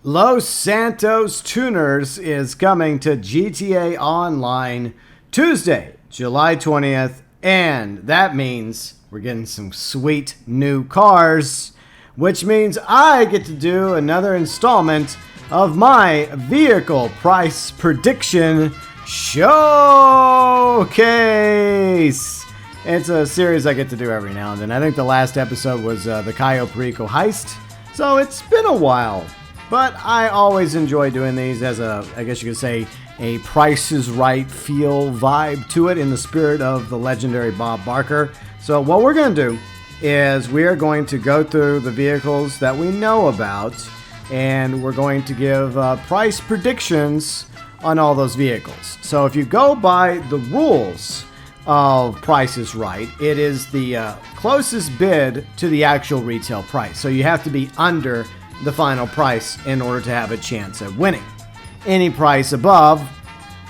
Los Santos Tuners is coming to GTA Online Tuesday, July 20th, and that means we're getting some sweet new cars, which means I get to do another installment of my vehicle price prediction showcase. It's a series I get to do every now and then. I think the last episode was the Cayo Perico heist, so it's been a while. But I always enjoy doing these as I guess you could say, a Price is Right feel vibe to it in the spirit of the legendary Bob Barker. So what we're going to do is we are going to go through the vehicles that we know about, and we're going to give price predictions on all those vehicles. So if you go by the rules of Price is Right, it is the closest bid to the actual retail price. So you have to be under the final price in order to have a chance at winning. Any price above,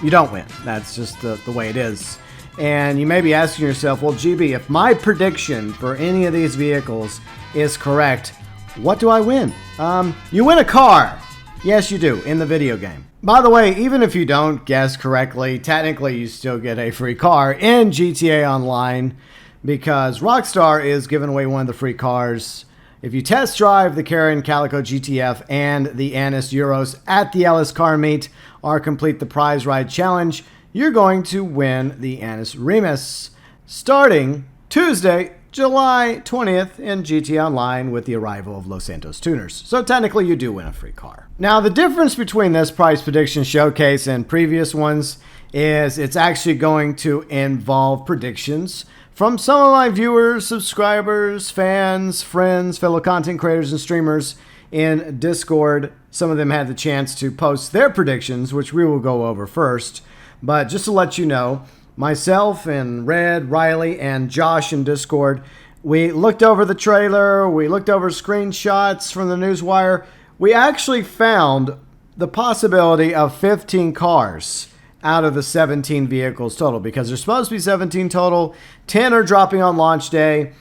you don't win. That's just the way it is. And you may be asking yourself, well, GB, if my prediction for any of these vehicles is correct, what do I win? You win a car. Yes, you do, in the video game. By the way, even if you don't guess correctly, technically you still get a free car in GTA Online because Rockstar is giving away one of the free cars. If you test drive the Karen Calico GTF and the Annis Euros at the Ellis Car Meet or complete the Prize Ride Challenge, you're going to win the Annis Remus starting Tuesday, July 20th in GTA Online with the arrival of Los Santos Tuners. So technically you do win a free car. Now the difference between this price prediction showcase and previous ones is it's actually going to involve predictions from some of my viewers, subscribers, fans, friends, fellow content creators, and streamers in Discord. Some of them had the chance to post their predictions, which we will go over first. But just to let you know, myself and Red, Riley, and Josh in Discord, we looked over the trailer, we looked over screenshots from the newswire. We actually found the possibility of 15 cars out of the 17 vehicles total, because there's supposed to be 17 total. 10 are dropping on launch day,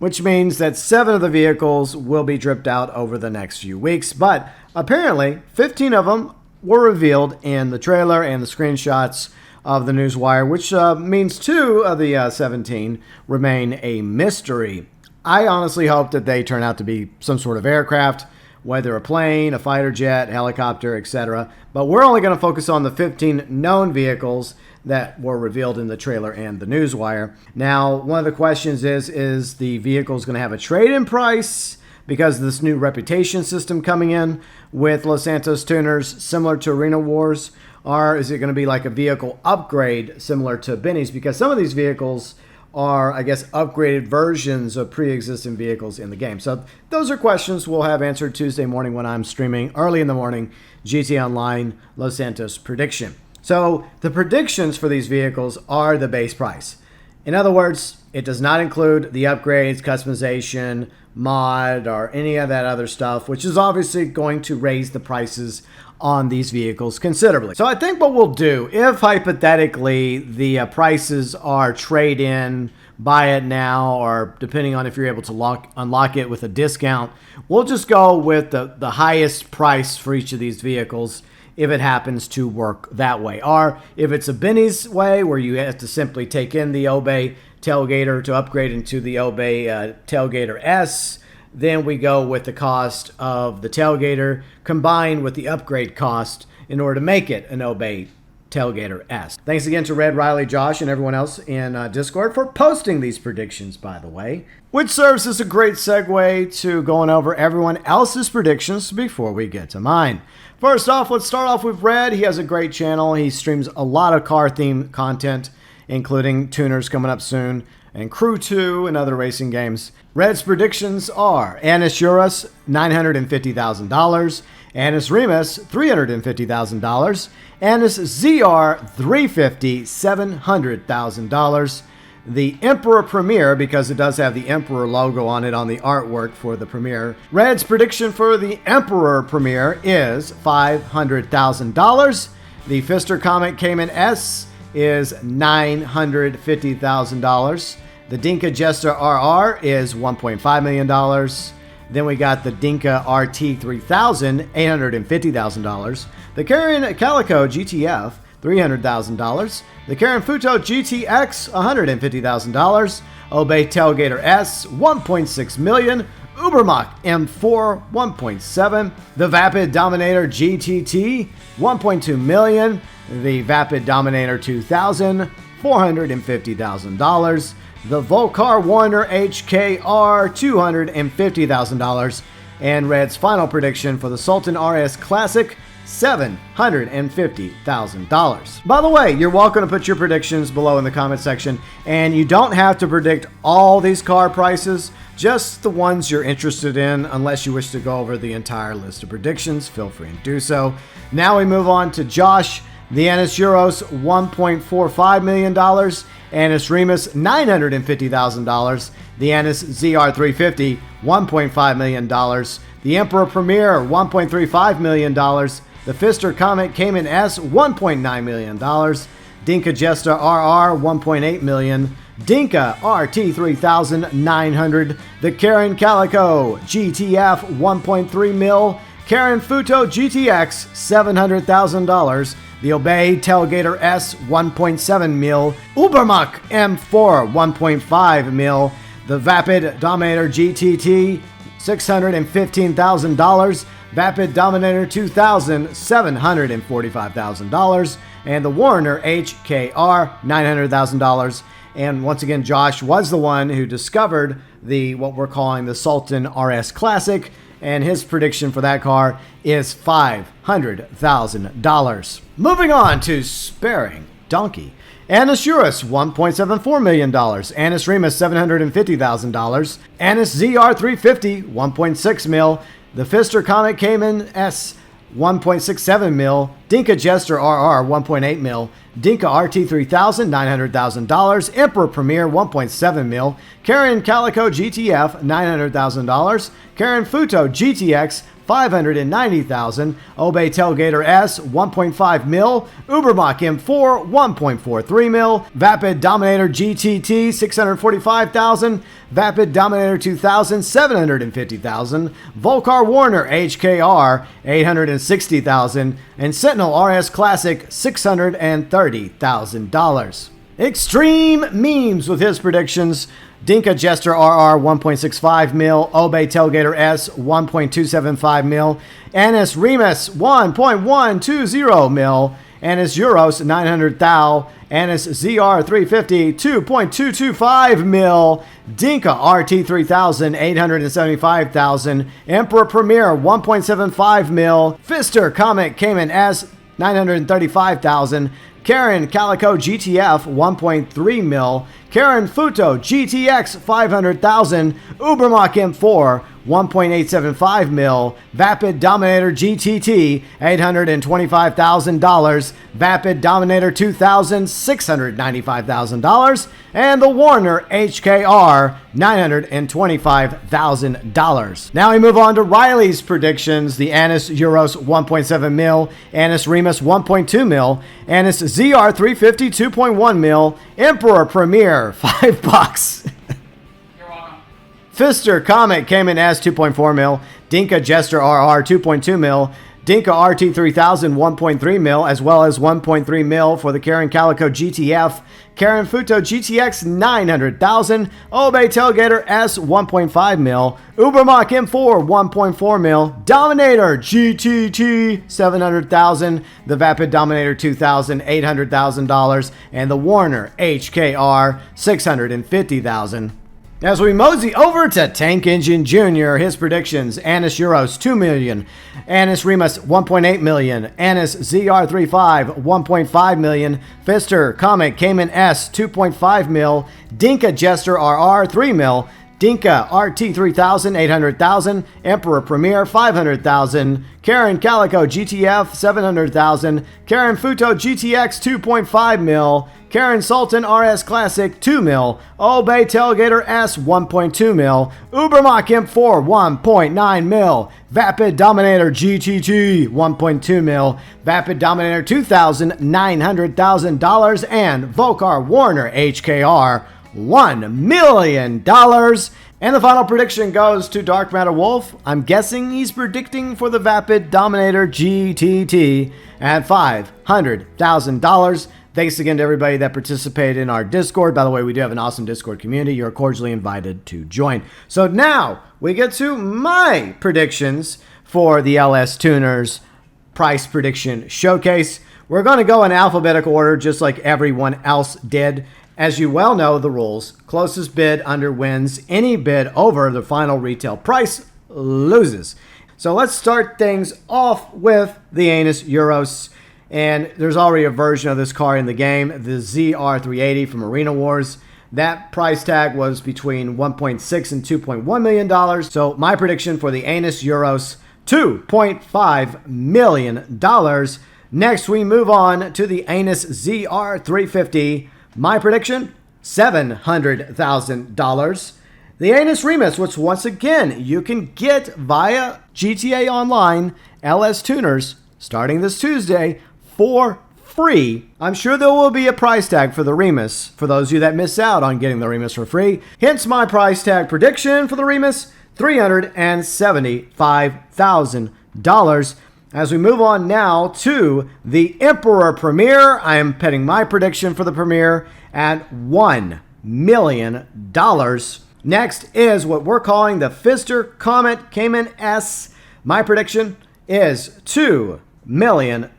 which means that 7 of the vehicles will be dripped out over the next few weeks. But apparently 15 of them were revealed in the trailer and the screenshots of the newswire, which means 2 of the 17 remain a mystery. I honestly hope that they turn out to be some sort of aircraft, whether a plane, a fighter jet, helicopter, etc. But we're only going to focus on the 15 known vehicles that were revealed in the trailer and the newswire. Now, one of the questions is the vehicles going to have a trade-in price because of this new reputation system coming in with Los Santos Tuners, similar to Arena Wars? Or is it going to be like a vehicle upgrade similar to Benny's? Because some of these vehicles are, I guess, upgraded versions of pre-existing vehicles in the game. So those are questions we'll have answered Tuesday morning when I'm streaming early in the morning, GTA Online Los Santos prediction. So the predictions for these vehicles are the base price. In other words, it does not include the upgrades, customization, mod, or any of that other stuff, which is obviously going to raise the prices on these vehicles considerably. So I think what we'll do, if hypothetically the prices are trade-in, buy it now, or depending on if you're able to unlock it with a discount, we'll just go with the highest price for each of these vehicles if it happens to work that way. Or if it's a Benny's way where you have to simply take in the Obey Tailgater to upgrade into the Obey Tailgater S, then we go with the cost of the Tailgater combined with the upgrade cost in order to make it an Obey Tailgater S. Thanks again to Red, Riley, Josh, and everyone else in Discord for posting these predictions, by the way, which serves as a great segue to going over everyone else's predictions before we get to mine. First off, let's start off with Red. He has a great channel. He streams a lot of car-themed content, including Tuners coming up soon, and Crew 2 and other racing games. Red's predictions are Annis Euros, $950,000, Annis Remus, $350,000, Annis ZR, $350,000, $700,000. The Emperor Premier, because it does have the Emperor logo on it on the artwork for the Premier. Red's prediction for the Emperor Premier is $500,000. The Pfister Comet Cayman S is $950,000. The Dinka Jester RR is $1.5 million. Then we got the Dinka RT3000, $850,000. The Karen Calico GTF, $300,000. The Karen Futo GTX, $150,000. Obey Tailgater S, $1.6 million. Ubermacht M4, $1.7. The Vapid Dominator GTT, $1.2 million. The Vapid Dominator 2000, $450,000. The Volcar Warner HKR, $250,000. And Red's final prediction for the Sultan RS Classic, $750,000. By the way, you're welcome to put your predictions below in the comment section, and you don't have to predict all these car prices, just the ones you're interested in. Unless you wish to go over the entire list of predictions, feel free to do so. Now we move on to Josh. The Annis Euros, $1.45 million. Annis Remus, $950,000. The Annis ZR350, $1.5 million. The Emperor Premier, $1.35 million. The Pfister Comet Cayman S, $1.9 million. Dinka Jester RR, $1.8 million. Dinka RT3900. The Karen Calico GTF, $1.3 mil. Karen Futo GTX, $700,000. The Obey Tailgater S, $1.7 mil. Ubermacht M4, $1.5 mil. The Vapid Dominator GTT, $615,000. Vapid Dominator 2000, $745,000. And the Warner HKR, $900,000. And once again, Josh was the one who discovered what we're calling the Sultan RS Classic, and his prediction for that car is $500,000. Moving on to Sparing Donkey. Annis Urus, $1.74 million. Annis Remus, $750,000. Annis ZR350, $1.6 mil. The Pfister Comet Cayman S, $1.67 mil. Dinka Jester RR, $1.8 mil. Dinka RT3000, $900,000. Emperor Premier, $1.7 mil. Karen Calico GTF, $900,000. Karen Futo GTX, $590,000. Obey Tailgater S, $1.5 mil. Ubermacht M4, $1.43 mil. Vapid Dominator GTT, $645,000. Vapid Dominator 2000, $750,000. Volcar Warner HKR, $860,000. And Sentinel RS Classic, $630,000. Extreme Memes with his predictions. Dinka Jester RR, $1.65 mil. Obey Tailgater S, $1.275 mil. Annis Remus, $1.120 mil. Annis Euros, $900,000. Annis ZR350, $2.225 mil. Dinka RT3000, $875,000. Emperor Premier, $1.75 mil. Pfister Comet Cayman S, $935,000. Karen Calico GTF, $1.3 mil. Karen Futo GTX, $500,000. Ubermacht M4, $1.875 mil. Vapid Dominator GTT, $825,000. Vapid Dominator 2000, $695,000. And the Warner HKR, $925,000. Now we move on to Riley's predictions. The Annis Euros, $1.7 mil. Annis Remus, $1.2 mil. Annis ZR350, $2.1 mil. Emperor Premier, $5. You're welcome. Pfister Comet Cayman S, $2.4 mil. Dinka Jester RR, $2.2 mil. Dinka RT3000, $1.3 mil, as well as $1.3 mil for the Karen Calico GTF. Karen Futo GTX, $900,000. Obey Tailgater S, $1.5 mil. Ubermacht M4, $1.4 mil. Dominator GTT, $700,000. The Vapid Dominator 2000, $800,000. And the Warner HKR, $650,000. As we mosey over to Tank Engine Jr., his predictions: Annis Euros, $2 million. Annis Remus, $1.8 million. Annis ZR35, $1.5 million. Pfister Comet Cayman S, $2.5 mil. Dinka Jester RR, $3 mil. Dinka RT3000, $800,000. Emperor Premier, $500,000. Karen Calico GTF, $700,000. Karen Futo GTX, $2.5 mil. Karen Sultan RS Classic, $2 mil. Obey Tailgater S, $1.2 mil. Ubermacht M4, $1.9 mil. Vapid Dominator GTT, $1.2 mil. Vapid Dominator 2000, $900,000. And Volcar Warner HKR, $1 million. And the final prediction goes to Dark Matter Wolf. I'm guessing he's predicting for the Vapid Dominator GTT at $500,000. Thanks again to everybody that participated in our Discord. By the way, we do have an awesome Discord community. You're cordially invited to join. So now we get to my predictions for the LS Tuners Price Prediction Showcase. We're going to go in alphabetical order just like everyone else did. As you well know the rules, closest bid under wins. Any bid over the final retail price loses. So let's start things off with the Anus Euros. And there's already a version of this car in the game, the ZR380 from Arena Wars. That price tag was between $1.6 and $2.1 million. So my prediction for the Anus Euros, $2.5 million. Next, we move on to the Anus ZR350. My prediction, $700,000. The Anus Remus, which once again you can get via GTA Online LS Tuners starting this Tuesday for free. I'm sure there will be a price tag for the Remus for those of you that miss out on getting the Remus for free. Hence my price tag prediction for the Remus, $375,000. As we move on now to the Emperor Premier, I am petting my prediction for the Premier at $1 million. Next is what we're calling the Fister Comet Cayman S. My prediction is $2 million.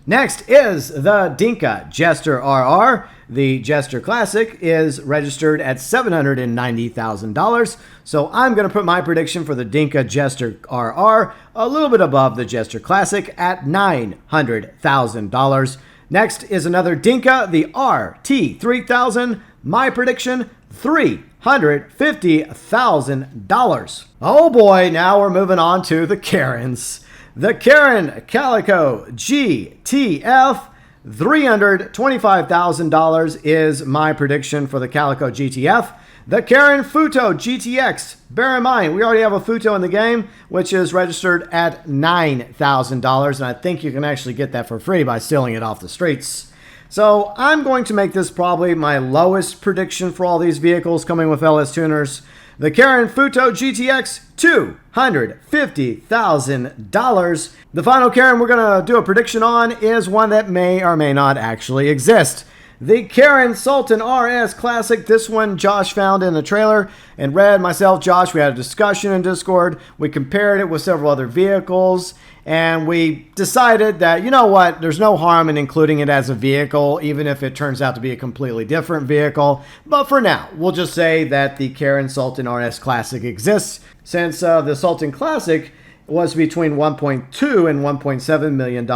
Next is the Dinka Jester RR. The Jester Classic is registered at $790,000. So I'm going to put my prediction for the Dinka Jester RR a little bit above the Jester Classic at $900,000. Next is another Dinka, the RT3000. My prediction, $350,000. Oh boy, now we're moving on to the Karens. The Karen Calico GTF, $325,000 is my prediction for the Calico GTF. The Karen Futo GTX, bear in mind, we already have a Futo in the game, which is registered at $9,000, and I think you can actually get that for free by stealing it off the streets. So I'm going to make this probably my lowest prediction for all these vehicles coming with LS Tuners. The Karen Futo GTX, $250,000. The final Karen we're going to do a prediction on is one that may or may not actually exist. The Karen Sultan RS Classic. This one Josh found in the trailer and read. Myself, Josh, we had a discussion in Discord. We compared it with several other vehicles, and we decided that, you know what, there's no harm in including it as a vehicle, even if it turns out to be a completely different vehicle. But for now, we'll just say that the Karen Sultan RS Classic exists, since the Sultan Classic was between $1.2 and $1.7 million.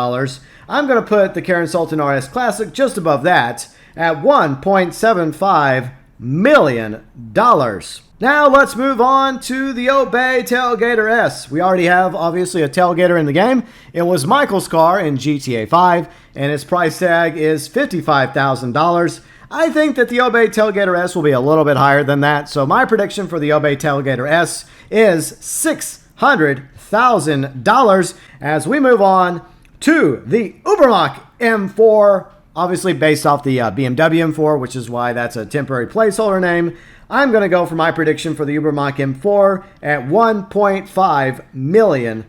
I'm going to put the Karen Sultan RS Classic just above that at $1.75 million. Now let's move on to the Obey Tailgater S. We already have, obviously, a Tailgater in the game. It was Michael's car in GTA 5, and its price tag is $55,000. I think that the Obey Tailgater S will be a little bit higher than that, so my prediction for the Obey Tailgater S is $600,000 as we move on to the Ubermacht M4, obviously based off the BMW M4, which is why that's a temporary placeholder name. I'm going to go for my prediction for the Ubermacht M4 at $1.5 million.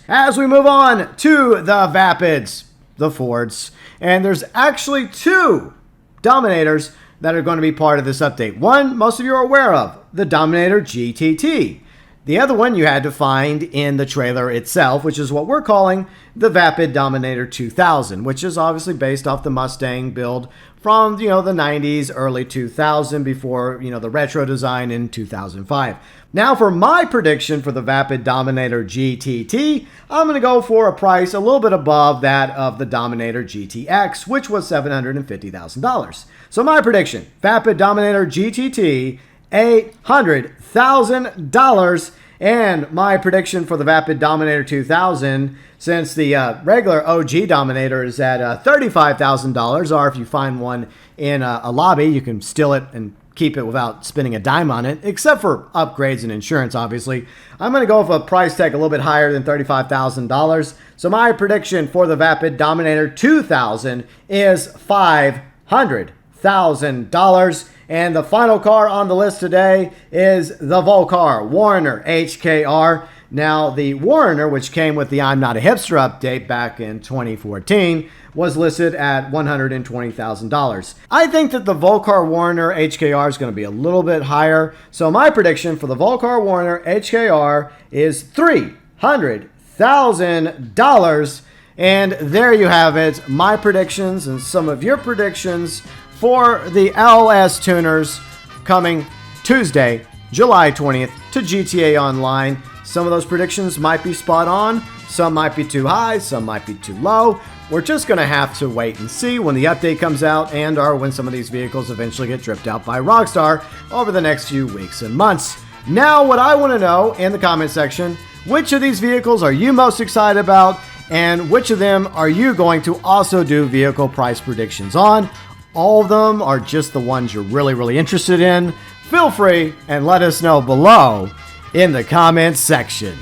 As we move on to the Vapids, the Fords, and there's actually two Dominators that are going to be part of this update. One, most of you are aware of, the Dominator GTT. The other one you had to find in the trailer itself, which is what we're calling the Vapid Dominator 2000, which is obviously based off the Mustang build from, the 90s, early 2000, before, the retro design in 2005. Now for my prediction for the Vapid Dominator GTT, I'm going to go for a price a little bit above that of the Dominator GTX, which was $750,000. So my prediction, Vapid Dominator GTT, $800,000. And my prediction for the Vapid Dominator 2000, since the regular OG Dominator is at $35,000, or if you find one in a lobby, you can steal it and keep it without spending a dime on it, except for upgrades and insurance, obviously. I'm going to go with a price tag a little bit higher than $35,000. So my prediction for the Vapid Dominator 2000 is $500,000. $100,000. And the final car on the list today is the Volcar Warner HKR. Now, the Warner, which came with the I'm Not a Hipster update back in 2014, was listed at $120,000. I think that the Volcar Warner HKR is going to be a little bit higher. So my prediction for the Volcar Warner HKR is $300,000. And there you have it, my predictions and some of your predictions for the LS Tuners coming Tuesday, July 20th to GTA Online. Some of those predictions might be spot on, some might be too high, some might be too low. We're just going to have to wait and see when the update comes out and or when some of these vehicles eventually get dripped out by Rockstar over the next few weeks and months. Now, what I want to know in the comment section, which of these vehicles are you most excited about, and which of them are you going to also do vehicle price predictions on? All of them are just the ones you're really interested in. Feel free and let us know below in the comments section.